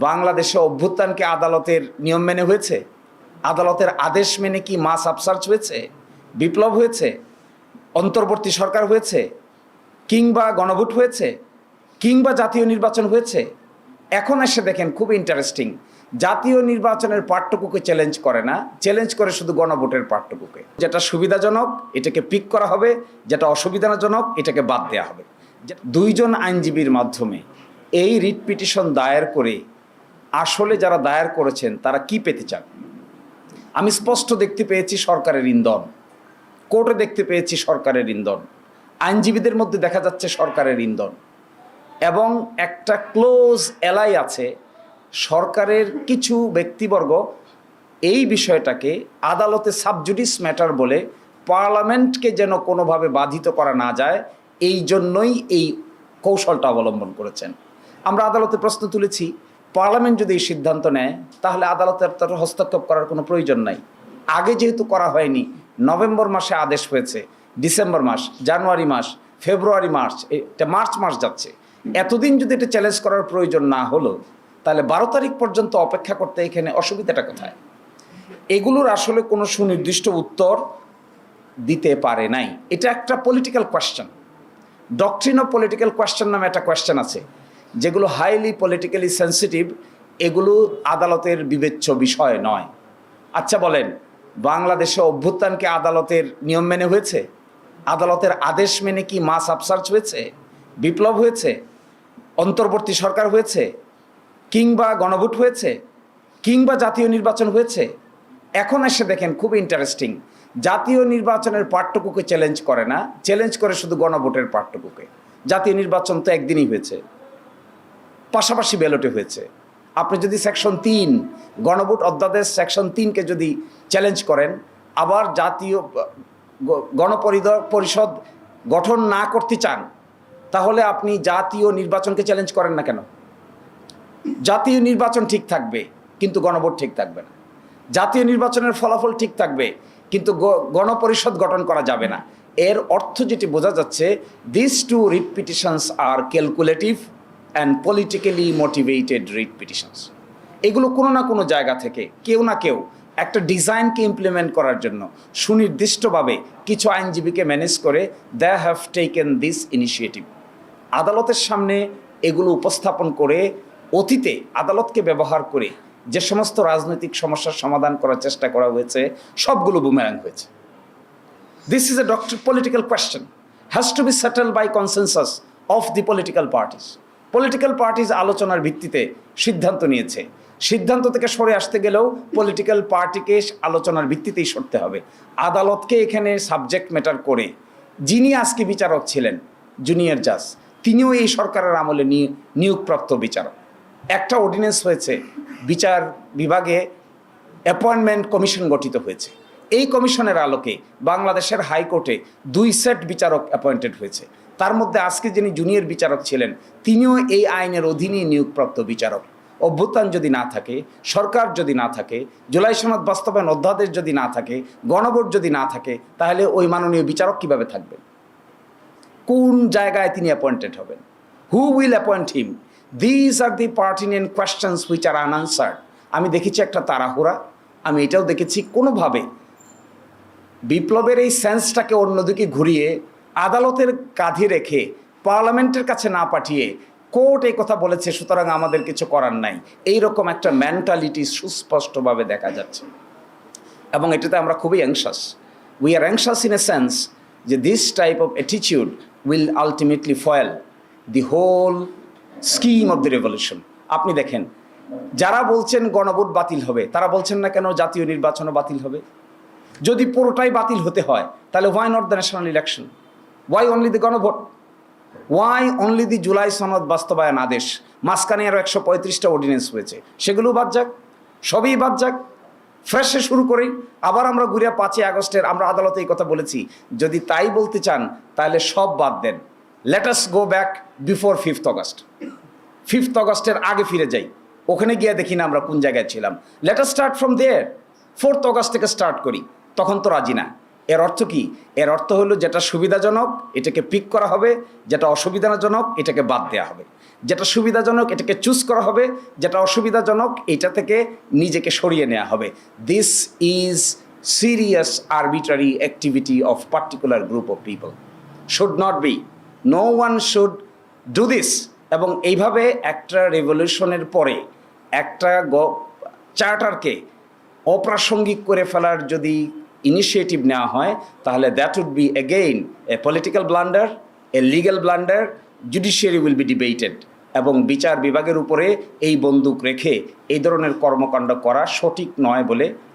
বাংলাদেশে অভ্যুত্থানকে আদালতের নিয়ম মেনে হয়েছে? আদালতের আদেশ মেনে কি মাস আপসার্চ হয়েছে? বিপ্লব হয়েছে? অন্তর্বর্তী সরকার হয়েছে? কিংবা গণভোট হয়েছে? কিংবা জাতীয় নির্বাচন হয়েছে? এখন এসে দেখেন, খুব ইন্টারেস্টিং, জাতীয় নির্বাচনের পার্টটুকুকে চ্যালেঞ্জ করে না, চ্যালেঞ্জ করে শুধু গণভোটের পার্টটুকুকে। যেটা সুবিধাজনক এটাকে পিক করা হবে, যেটা অসুবিধাজনক এটাকে বাদ দেওয়া হবে। দুইজন আইনজীবীর মাধ্যমে এই রিট পিটিশন দায়ের করে আসলে যারা দায়ের করেছেন তারা কি পেতে চান? আমি স্পষ্ট দেখতে পেয়েছি সরকারের ইন্ধন, কোর্টে দেখতে পেয়েছি সরকারের ইন্ধন, আইনজীবীদের মধ্যে দেখা যাচ্ছে সরকারের ইন্ধন, এবং একটা ক্লোজ এলাই আছে সরকারের কিছু ব্যক্তিবর্গ এই বিষয়টাকে আদালতে সাবজুডিস ম্যাটার বলে পার্লামেন্টকে যেন কোনোভাবে বাধিত করা না যায়, এই জন্যই এই কৌশলটা অবলম্বন করেছেন। আমরা আদালতে প্রশ্ন তুলেছি, পার্লামেন্ট যদি এই সিদ্ধান্ত নেয় তাহলে আদালতের তার হস্তক্ষেপ করার কোনো প্রয়োজন নাই। আগে যেহেতু করা হয়নি, নভেম্বর মাসে আদেশ হয়েছে, ডিসেম্বর মাস, জানুয়ারি মাস, ফেব্রুয়ারি মার্চ, এটা মার্চ মাস যাচ্ছে, এতদিন যদি এটা চ্যালেঞ্জ করার প্রয়োজন না হলো তাহলে 12 তারিখ পর্যন্ত অপেক্ষা করতে এখানে অসুবিধাটা কোথায়? এগুলোর আসলে কোনো সুনির্দিষ্ট উত্তর দিতে পারে নাই। এটা একটা political question, doctrine of political question নামে একটা কোয়েশ্চেন আছে, যেগুলো হাইলি পলিটিক্যালি সেন্সিটিভ, এগুলো আদালতের বিবেচ্য বিষয় নয়। আচ্ছা বলেন, বাংলাদেশে অভ্যুত্থানকে আদালতের নিয়ম মেনে হয়েছে? আদালতের আদেশ মেনে কি মাস আপসার্চ হয়েছে? বিপ্লব হয়েছে? অন্তর্বর্তী সরকার হয়েছে? কিংবা গণভোট হয়েছে? কিংবা জাতীয় নির্বাচন হয়েছে? এখন এসে দেখেন, খুব ইন্টারেস্টিং, জাতীয় নির্বাচনের পার্টটুকুকে চ্যালেঞ্জ করে না, চ্যালেঞ্জ করে শুধু গণভোটের পার্টটুকুকে। জাতীয় নির্বাচন তো একদিনই হয়েছে, পাশাপাশি ব্যালটে হয়েছে। আপনি যদি সেকশন 3 গণভোট অধ্যাদেশ সেকশন 3কে যদি চ্যালেঞ্জ করেন, আবার জাতীয় গণপরিষদ গঠন না করতে চান, তাহলে আপনি জাতীয় নির্বাচনকে চ্যালেঞ্জ করেন না কেন? জাতীয় নির্বাচন ঠিক থাকবে কিন্তু গণভোট ঠিক থাকবে না, জাতীয় নির্বাচনের ফলাফল ঠিক থাকবে কিন্তু গণপরিষদ গঠন করা যাবে না। এর অর্থ যেটি বোঝা যাচ্ছে, this two writ petitions are calculative and politically motivated writ petitions. এগুলো কোনো না কোনো জায়গা থেকে কেউ না কেউ একটা ডিজাইনকে ইমপ্লিমেন্ট করার জন্য সুনির্দিষ্টভাবে কিছু আইনজীবীকে ম্যানেজ করে they have taken this initiative. আদালতের সামনে এগুলো উপস্থাপন করে অতীতে আদালতকে ব্যবহার করে যে সমস্ত রাজনৈতিক সমস্যার সমাধান করার চেষ্টা করা হয়েছে সবগুলো বুমেরাং হয়েছে। This is a political question, has to be settled by consensus of the political parties. Political parties আলোচনার ভিত্তিতে সিদ্ধান্ত নিয়েছে, সিদ্ধান্ত থেকে সরে আসতে গেলেও পলিটিক্যাল পার্টিকে আলোচনার ভিত্তিতেই সরতে হবে। আদালতকে এখানে সাবজেক্ট ম্যাটার করে যিনি আজকে বিচারক ছিলেন, জুনিয়র জাজ, তিনিও এই সরকারের আমলে নিয়োগপ্রাপ্ত বিচারক। একটা অর্ডিন্যান্স হয়েছে, বিচার বিভাগে অ্যাপয়েন্টমেন্ট কমিশন গঠিত হয়েছে। এই কমিশনের আলোকে বাংলাদেশের হাইকোর্টে 2 সেট বিচারক অ্যাপয়েন্টেড হয়েছে। তার মধ্যে আজকে যিনি জুনিয়র বিচারক ছিলেন তিনিও এই আইনের অধীনেই নিয়োগপ্রাপ্ত বিচারক। অভ্যুত্থান যদি না থাকে, সরকার যদি না থাকে, জুলাই সনদ বাস্তবায়ন অধ্যাদেশ যদি না থাকে, গণভোট যদি না থাকে, তাহলে ওই মাননীয় বিচারক কিভাবে থাকবেন? কোন জায়গায় তিনি অ্যাপয়েন্টেড হবেন? Who will appoint him? This are the pertinent questions which are unanswered. আমি দেখেছি একটা তাড়াহুড়া, আমি এটাও দেখেছি কোনোভাবে বিপ্লবের এই সেন্সটাকে অন্যদিকে ঘুরিয়ে আদালতের কাঁধে রেখে পার্লামেন্টের কাছে না পাঠিয়ে কোর্ট এই কথা বলেছে সুতরাং আমাদের কিছু করার নাই, এইরকম একটা মেন্টালিটি সুস্পষ্টভাবে দেখা যাচ্ছে। এবং এটাতে আমরা খুবই anxious. We are anxious in a sense যে this type of attitude will ultimately foil the whole scheme of the revolution. আপনি দেখেন, যারা বলছেন গণভোট বাতিল হবে তারা বলছেন না কেন জাতীয় নির্বাচনও বাতিল হবে? যদি পুরোটাই বাতিল হতে হয় তাহলে why not the national election? Why only the গণভোট? ওয়াই অনলি দি জুলাই সনদ বাস্তবায়ন আদেশ? মাঝখানে আরও 135টা অর্ডিন্যান্স হয়েছে, সেগুলো বাদ যাক, সবই বাদ যাক, ফ্রেশে শুরু করি। আবার আমরা ঘুরে 5ই আগস্টের আমরা আদালতে এই কথা বলেছি, যদি তাই বলতে চান তাহলে সব বাদ দেন। Let us go back before 5th August. 5th অগস্টের আগে ফিরে যাই, ওখানে গিয়ে দেখি না আমরা কোন জায়গায় ছিলাম। Let us start from there. 4th August থেকে স্টার্ট করি, তখন তো রাজি না। এর অর্থ কি? এর অর্থ হলো যেটা সুবিধাজনক এটাকে পিক করা হবে, যেটা অসুবিধাজনক এটাকে বাদ দেওয়া হবে। যেটা সুবিধাজনক এটাকে চুজ করা হবে, যেটা অসুবিধাজনক এটা থেকে নিজেকে সরিয়ে নেওয়া হবে। This is serious arbitrary activity of particular group of people, should not be, no one should do this. এবং এইভাবে একটা রেভলিউশনের পরে একটা চার্টারকে অপ্রাসঙ্গিক করে ফেলার যদি ইনিশিয়েটিভ নেওয়া হয় তাহলে that would be again a political blunder, a legal blunder, judiciary will be debated. এবং বিচার বিভাগের উপরে এই বন্দুক রেখে এই ধরনের কর্মকাণ্ড করা সঠিক নয় বলে